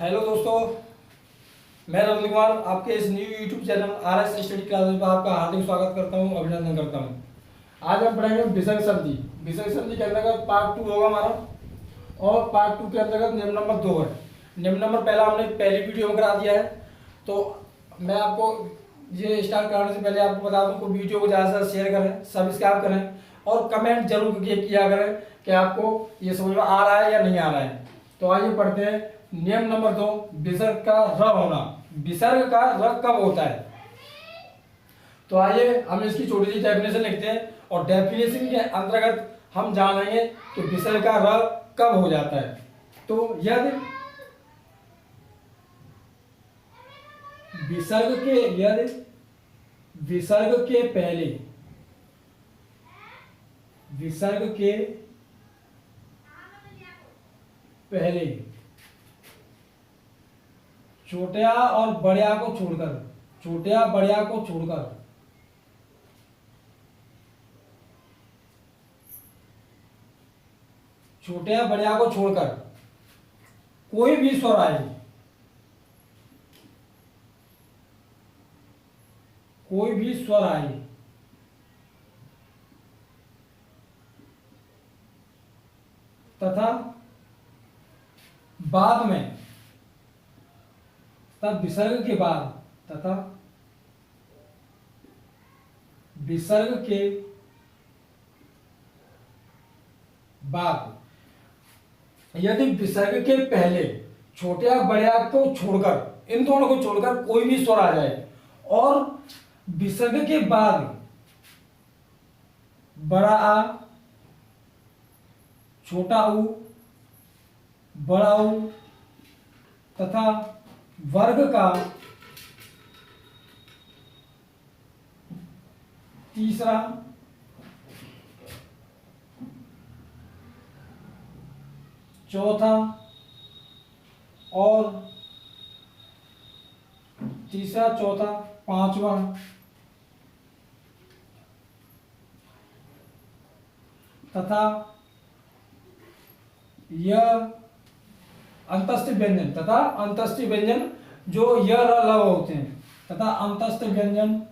Hello दोस्तों, मैं रविंद्र कुमार आपके इस new YouTube channel RS study classes पर आपका हार्दिक स्वागत करता हूं, अभिनंदन करता हूं। आज हम पढ़ेंगे विसर्ग संधि। विसर्ग संधि के अंतर्गत पार्ट 2 होगा हमारा, और पार्ट 2 के अंतर्गत नियम नंबर 2 है। नियम नंबर पहला हमने पहली वीडियो में करा दिया है, तो मैं आपको ये स्टार्ट कराने से पहले आपको बता दूं कि वीडियो को ज़्यादा से ज़्यादा शेयर करें, सब्सक्राइब करें और कमेंट जरूर किया करें कि आपको ये समझ में आ रहा है या नहीं आ रहा है। तो आइए पढ़ते हैं नियम नंबर 2, विसर्ग का र होना। विसर्ग का र कब होता है? तो आइए हम इसकी छोटी सी डेफिनेशन लिखते हैं, और डेफिनेशन के अंतर्गत हम जानेंगे कि विसर्ग का र कब हो जाता है। तो यदि विसर्ग के पहले छोटा और बड़या को छोड़कर कोई भी स्वर आए तथा बाद में विसर्ग के बाद यदि विसर्ग के पहले छोटे या बड़े को छोड़कर, इन दोनों को छोड़कर कोई भी स्वर आ जाए, और विसर्ग के बाद बड़ा आ, छोटा ऊ, बड़ा ऊ तथा वर्ग का तीसरा, चौथा और पांचवा तथा यह अंतस्थ व्यंजन जो य र ल होते हैं, तथा अंतस्थ व्यंजन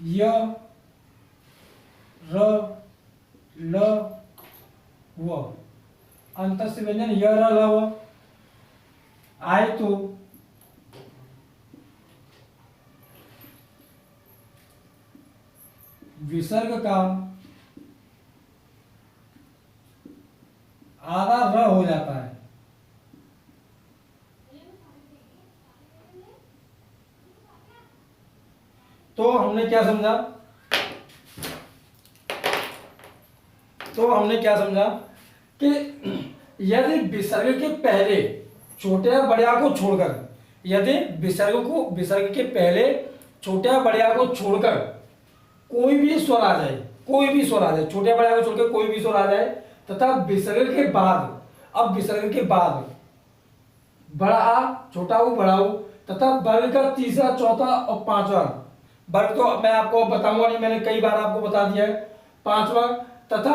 य र ल व, अंतस्थ व्यंजन य र ल व आए तो विसर्ग का आधा र हो जाता है। तो हमने क्या समझा कि यदि विसर्ग के पहले छोटे या बड़े को छोड़कर, विसर्ग के पहले छोटे या बड़े को छोड़कर कोई भी स्वर आ जाए, छोटे या बड़े को छोड़कर कोई भी स्वर आ जाए, तथा विसर्ग के बाद बड़ा आ, छोटा ऊ, बड़ा ऊ तथा वर्ग का तीसरा, चौथा और पांचवा वर्ग, तो मैं आपको बताऊंगा नहीं, मैंने कई बार आपको बता दिया है, पांचवा तथा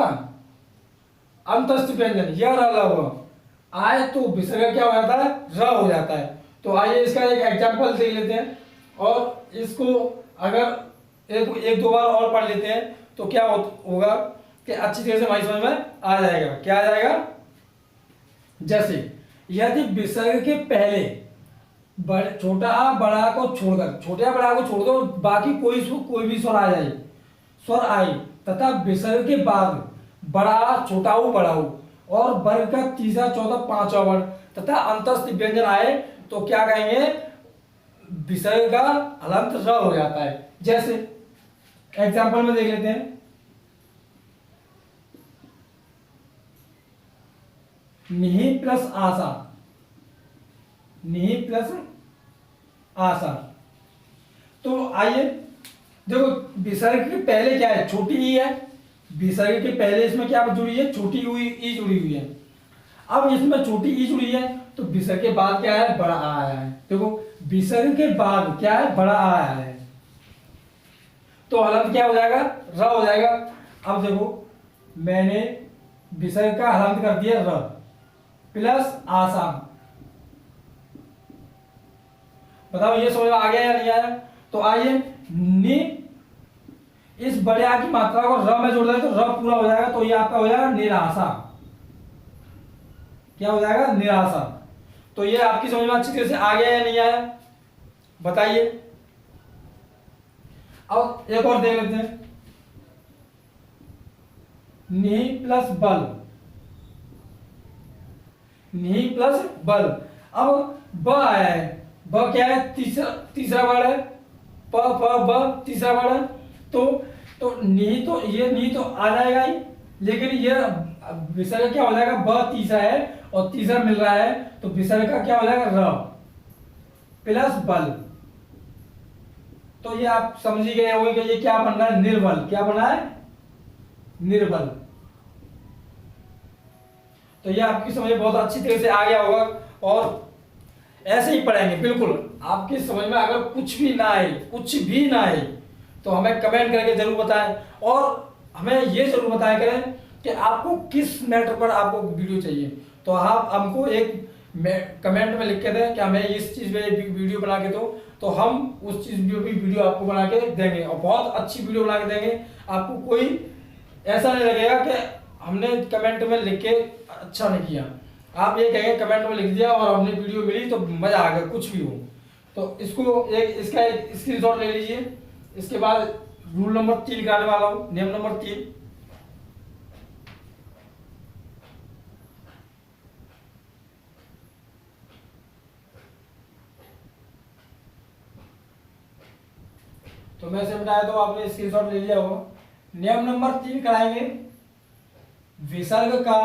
अंतस्थ व्यंजन य र ल व आए तो विसर्ग क्या हो जाता है? र हो जाता है। तो आइए इसका एक एग्जांपल देख लेते हैं, और इसको अगर एक दो बार और पढ़ लेते हैं तो क्या होगा कि अच्छी तरह से हमारी समझ में आ जाएगा। क्या आ जाएगा? जैसे यदि विसर्ग के पहले छोटा आ बड़ा को छोड़कर, छोटे या बड़ा को छोड़ दो, बाकी कोई भी स्वर आए तथा विसर्ग के बाद बड़ा, छोटा ऊ, बड़ा ऊ और वर्ग का तीसरा, चौथा, पांचवा वर्ण तथा अंतस्थ व्यंजन आए, तो क्या कहेंगे? विसर्ग का हलंत र हो जाता है। जैसे एग्जाम्पल में देख लेते हैं, निहि प्लस आशा। तो आइए देखो, विसर्ग के पहले क्या है? छोटी ई है। विसर्ग के पहले इसमें क्या जुड़ी है? छोटी ई जुड़ी हुई है। अब इसमें छोटी ई जुड़ी है, तो विसर्ग के बाद क्या है? बड़ा आ आया है। देखो विसर्ग के बाद क्या है? बड़ा आ आया है, तो हलंत क्या हो जाएगा? र हो जाएगा। अब देखो मैंने विसर्ग का हलांत कर दिया र प्लस आसाम। बताओ ये समझ में आ गया या नहीं आया? तो आइए नि, इस बड़े आ की मात्रा को र में जोड़ दें तो र पूरा हो जाएगा, तो ये आपका हो जाएगा निराशा। क्या हो जाएगा? निराशा। तो ये आपकी समझ में अच्छी तरह से आ गया या नहीं आया बताइए। अब एक और देख लेते हैं, नि प्लस बल, नि प्लस बल। अब ब आया है, ब क्या है? तीसरा तीसरा वर्ड है, प फ ब तीसरा वर्ड है। तो नि, तो ये नि तो आ जाएगा ही, लेकिन ये विसर्ग क्या हो जाएगा? ब तीसरा है और तीसरा मिल रहा है, तो विसर्ग का क्या हो जाएगा? र प्लस बल। तो ये आप समझ ही गए होंगे कि ये क्या बन रहा है? निर्बल। क्या बना है? निर्बल। तो ये आपकी समझ में बहुत अच्छी तरह से आ गया होगा, और ऐसे ही पढ़ेंगे बिल्कुल। आपकी समझ में अगर कुछ भी ना आए, कुछ भी ना आए, तो हमें कमेंट करके जरूर बताएं, और हमें ये जरूर बताया करें कि आपको किस मैटर पर आपको वीडियो चाहिए। तो आप हमको एक कमेंट में लिख के दें कि हमें इस चीज़ पे वीडियो बना के दो, तो हम उस चीज़ पे भी वीडियो आपको बना के देंगे, और बहुत अच्छी वीडियो बना के देंगे। आपको कोई ऐसा नहीं लगेगा कि हमने कमेंट में लिख के अच्छा नहीं किया। आप ये कहेंगे कमेंट में लिख दिया और हमने वीडियो मिली तो मज़ा आ गया, कुछ भी हो। तो इसको इसका एक स्क्रीनशॉट ले लीजिए। इसके बाद रूल नंबर 3 कराने वाला हूँ, नियम नंबर 3। तो मैं से बताया तो आपने स्क्रीनशॉट ले लिया होगा। नियम नंबर 3 कराएंगे, विसर्ग का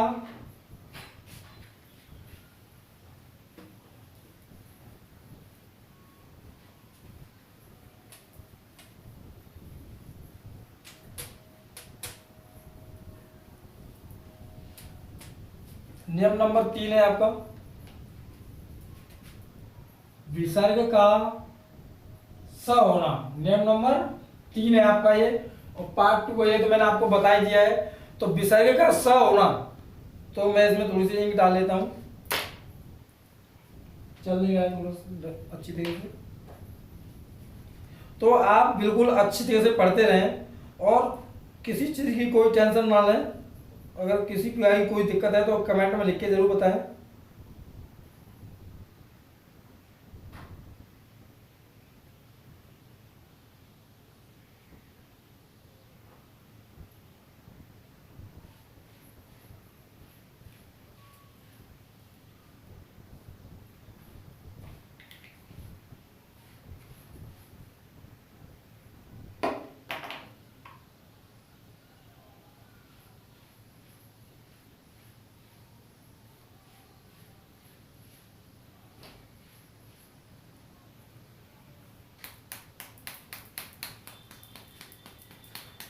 नियम नंबर 3 है आपका, विसर्ग का स होना। नियम नंबर 3 है आपका ये, और पार्ट 2 ये तो मैंने आपको बता ही दिया है। तो विसर्ग का स होना, तो मैं इसमें थोड़ी सी इंक डाल लेता हूं, चल नहीं रहा है थोड़ा अच्छी तरीके से। तो आप बिल्कुल अच्छी तरह से पढ़ते रहें, और किसी चीज़ की कोई टेंशन ना लें। अगर किसी की कोई दिक्कत है तो कमेंट में लिख के जरूर बताएं।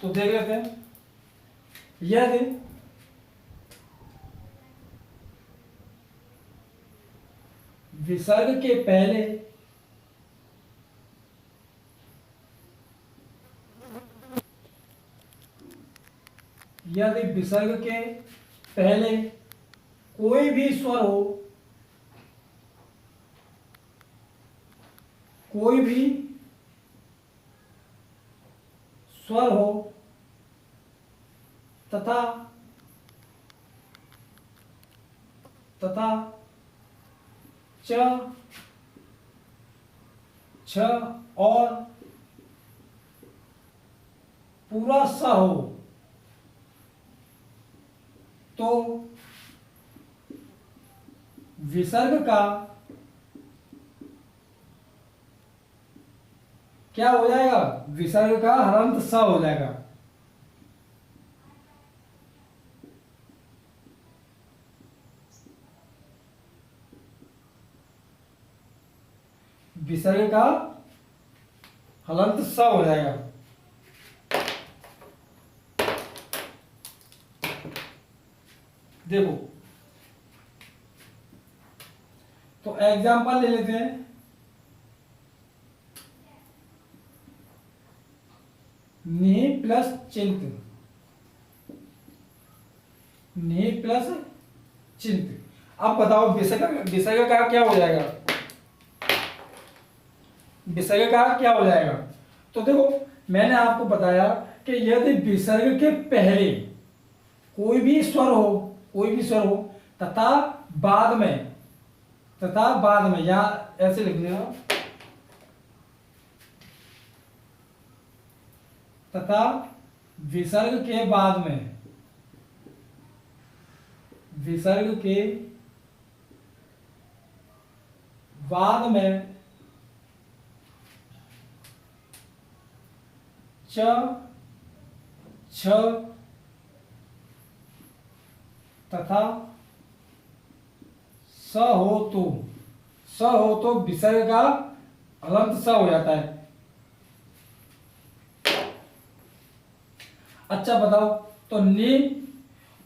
तो देख लेते हैं, यदि विसर्ग के पहले कोई भी स्वर हो, कोई भी स्वर हो तथा च, छ और पूरा स हो, तो विसर्ग का क्या हो जाएगा? विसर्ग का हलंत स हो जाएगा। विसर्ग का हलंत स हो जाएगा। देखो, तो एग्जांपल ले लेते हैं। नि प्लस चिंत, नि प्लस चिंत। अब बताओ विसर्ग का क्या हो जाएगा, विसर्ग का क्या हो जाएगा। तो देखो मैंने आपको बताया कि यदि विसर्ग के पहले कोई भी स्वर हो, कोई भी स्वर हो तथा बाद में, या ऐसे लिख देना, तथा विसर्ग के बाद में, विसर्ग के बाद में च छ तथा स हो तो विसर्ग का हलंत स हो जाता है। अच्छा बताओ, तो नी,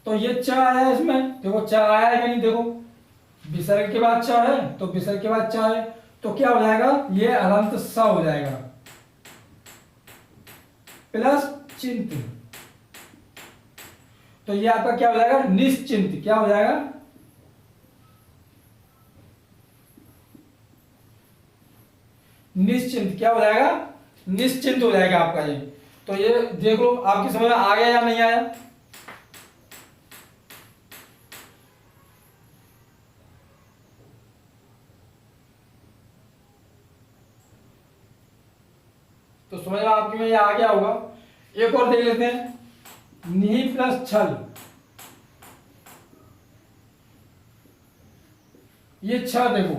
तो ये च आया है इसमें, देखो च आया है कि नहीं, देखो विसर्ग के बाद च है तो विसर्ग के बाद च है, तो क्या हो जाएगा, ये हलंत स हो जाएगा प्लस चिंत। तो ये आपका क्या हो जाएगा, निश्चिंत। क्या हो जाएगा, निश्चिंत। क्या हो जाएगा, निश्चिंत हो जाएगा आपका ये। तो ये देख लो आपकी समझ में आ गया या नहीं आया। तो समझ में आपकी में ये आ गया होगा। एक और देख लेते हैं, नि प्लस छल। ये छ देखो,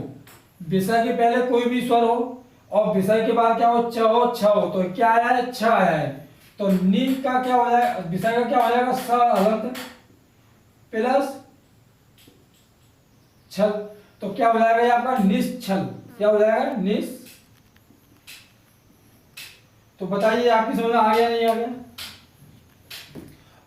विसर्ग के पहले कोई भी स्वर हो और विसर्ग के बाद क्या हो, च हो, छ हो, तो क्या आया है, छ आया है। तो नि का क्या हो जाएगा, विसर्ग का क्या हो जाएगा, स हलंत प्लस छल। तो क्या हो जाएगा ये आपका निश्छल। क्या हो जाएगा, निश। तो बताइए आपकी समझ में आ गया नहीं आ गया।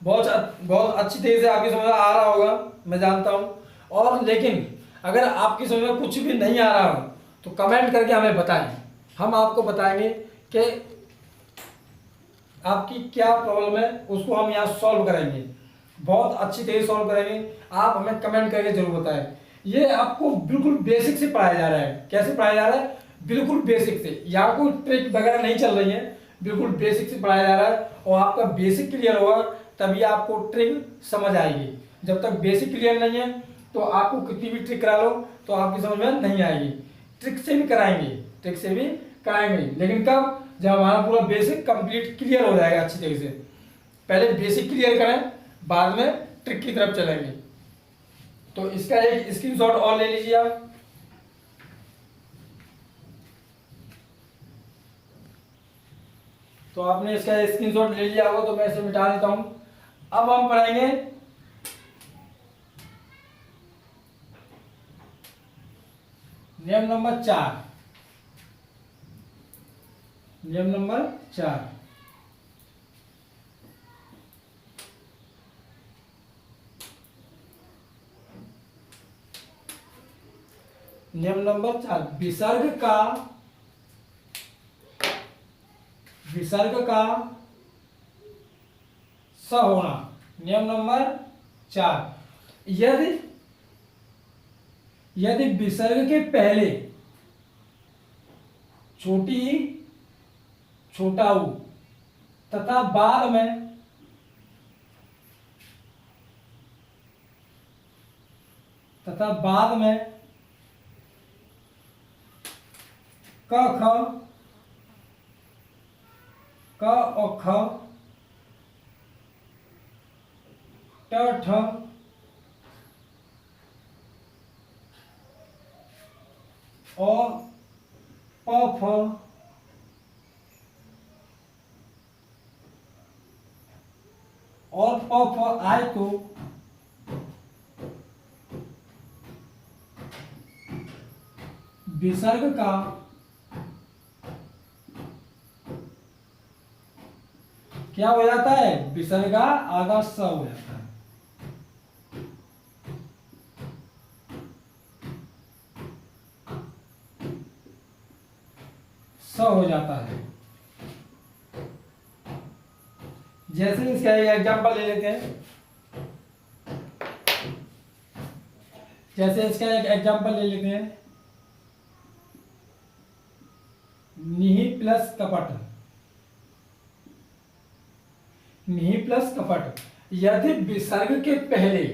बहुत बहुत अच्छी तरीके से आपकी समझ में आ रहा होगा, मैं जानता हूं। और लेकिन अगर आपकी समझ में कुछ भी नहीं आ रहा हो तो कमेंट करके हमें बताएं, हम आपको बताएंगे कि आपकी क्या प्रॉब्लम है, उसको हम यहाँ सॉल्व करेंगे, बहुत अच्छी तरीके से सॉल्व करेंगे। आप हमें कमेंट करके जरूर बताएं। ये आपको बिल्कुल बेसिक से पढ़ाया जा रहा है। कैसे पढ़ाया जा रहा है, बिल्कुल बेसिक से, यहाँ कोई ट्रिक वगैरह नहीं चल रही है, बिल्कुल बेसिक से पढ़ाया जा रहा है। और आपका बेसिक क्लियर होगा तभी आपको ट्रिक समझ आएगी। जब तक बेसिक क्लियर नहीं है तो आपको कितनी भी ट्रिक करा लो तो आपकी समझ में नहीं आएगी। ट्रिक से भी कराएंगे, ट्रिक से भी कराएंगे, लेकिन कब, जब हमारा पूरा बेसिक कंप्लीट क्लियर हो जाएगा अच्छी तरीके से। पहले बेसिक क्लियर करें, बाद में ट्रिक की तरफ चलेंगे। तो इसका एक स्क्रीनशॉट और ले लीजिए आप। तो आपने इसका स्क्रीनशॉट ले लिया होगा, तो मैं इसे मिटा देता हूं। अब हम पढ़ेंगे नियम नंबर 4। नियम नंबर 4, नियम नंबर 4, विसर्ग का स होना। नियम नंबर 4, यदि विसर्ग के पहले छोटी छोटा ऊ तथा बाद में क और ख, ट ठ और प फ और प फ आए तो विसर्ग का क्या हो जाता है, विसर्ग का आधा स हो जाता है। स हो जाता है। जैसे इसका एक एग्जांपल ले लेते हैं, जैसे इसका एक एग्जांपल ले लेते हैं, निहि प्लस कपट। निहि प्लस कपट, यदि विसर्ग के पहले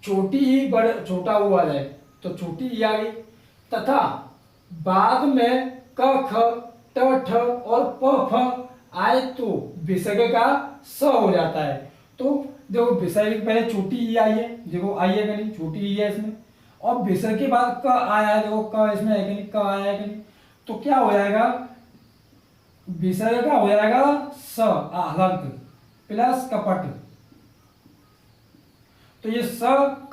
छोटी ही बड़े छोटा हुआ आ जाए तो छोटी ही आ गई, तथा बाद में क ख ट ठ और प फ आए तो विसर्ग का स हो जाता है। तो देखो विसर्ग के पहले छोटी ई आई है, देखो आई है कि नहीं, छोटी ई है इसमें, और विसर्ग के बाद क आया है, देखो क इसमें है कि नहीं, क आया है कि नहीं, तो क्या हो जाएगा, विसर्ग का हो जाएगा स हलंत प्लस कपट, तो ये स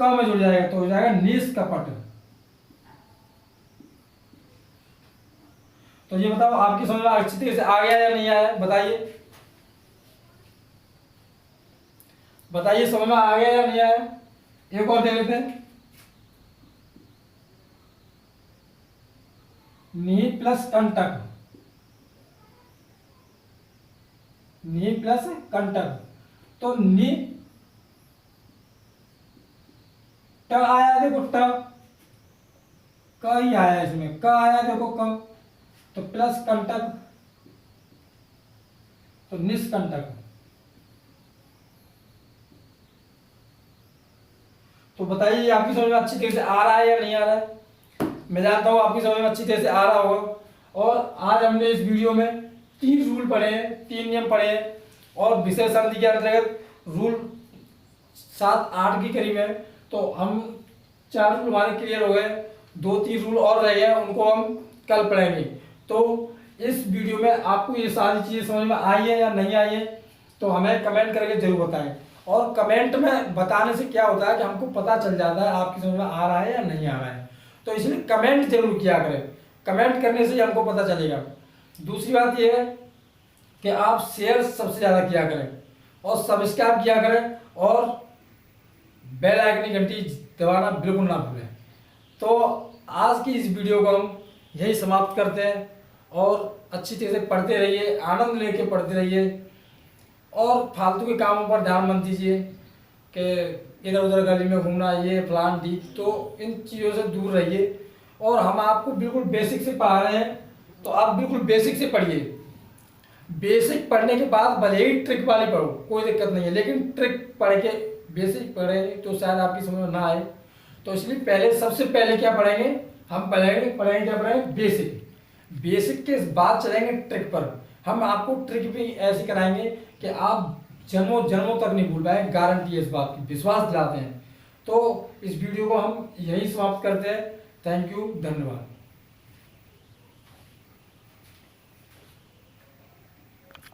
क में जुड़ जाएगा तो हो जाएगा निष्कपट। तो ये बताओ आपकी समझ में अच्छी तरीके से आ गया या नहीं आया, बताइए बताइए, समझ में आ गया या नहीं आया। एक और देख लेते हैं, नी प्लस कंटक, नी प्लस कंटक, तो नी ट आया, देखो ट, क ही आया इसमें, क आया देखो क, तो प्लस कंटक, तो निष्कंटक। तो बताइए आपकी समझ में अच्छी तरीके से आ रहा है या नहीं आ रहा है। मैं जानता हूँ आपकी समझ में अच्छी तरह से आ रहा होगा। और आज हमने इस वीडियो में 3 रूल पढ़े हैं, 3 नियम पढ़े हैं, और विषय संधि के अंतर्गत रूल 7-8 की करीब है। तो हम 4 रूल हमारे क्लियर हो गए, 2-3 रूल और रह गए, उनको हम कल पढ़ेंगे। तो इस वीडियो में आपको ये सारी चीज़ें समझ में आई है या नहीं आई है, तो हमें कमेंट करके जरूर बताएं। और कमेंट में बताने से क्या होता है कि हमको पता चल जाता है आपकी समझ में आ रहा है या नहीं आ रहा है। तो इसलिए कमेंट जरूर किया करें, कमेंट करने से ही हमको पता चलेगा। दूसरी बात यह है कि आप शेयर सबसे ज़्यादा किया करें और सब्सक्राइब किया करें, और बेल आइकन की घंटी दबाना बिल्कुल ना भूलें। तो आज की इस वीडियो को हम यही समाप्त करते हैं, और अच्छी तरह से पढ़ते रहिए, आनंद लेके पढ़ते रहिए, और फालतू के कामों पर ध्यान मत दीजिए कि इधर उधर गली में घूमना, ये फलान ढीक, तो इन चीज़ों से दूर रहिए। और हम आपको बिल्कुल बेसिक से पढ़ा रहे हैं, तो आप बिल्कुल बेसिक से पढ़िए। बेसिक पढ़ने के बाद भले ही ट्रिक वाली पढ़ो, कोई दिक्कत नहीं है, लेकिन ट्रिक पढ़ के बेसिक पढ़ेंगे तो शायद आपकी समझ में ना आए। तो इसलिए पहले सबसे पहले क्या पढ़ेंगे, हम पढ़ेंगे क्या पढ़ेंगे, बेसिक। बेसिक के बाद चलेंगे ट्रिक पर। हम आपको ट्रिक भी ऐसी कराएंगे कि आप जन्मों जन्मों तक नहीं भूल पाए, गारंटी है इस बात की, विश्वास दिलाते हैं। तो इस वीडियो को हम यही समाप्त करते हैं। थैंक यू, धन्यवाद।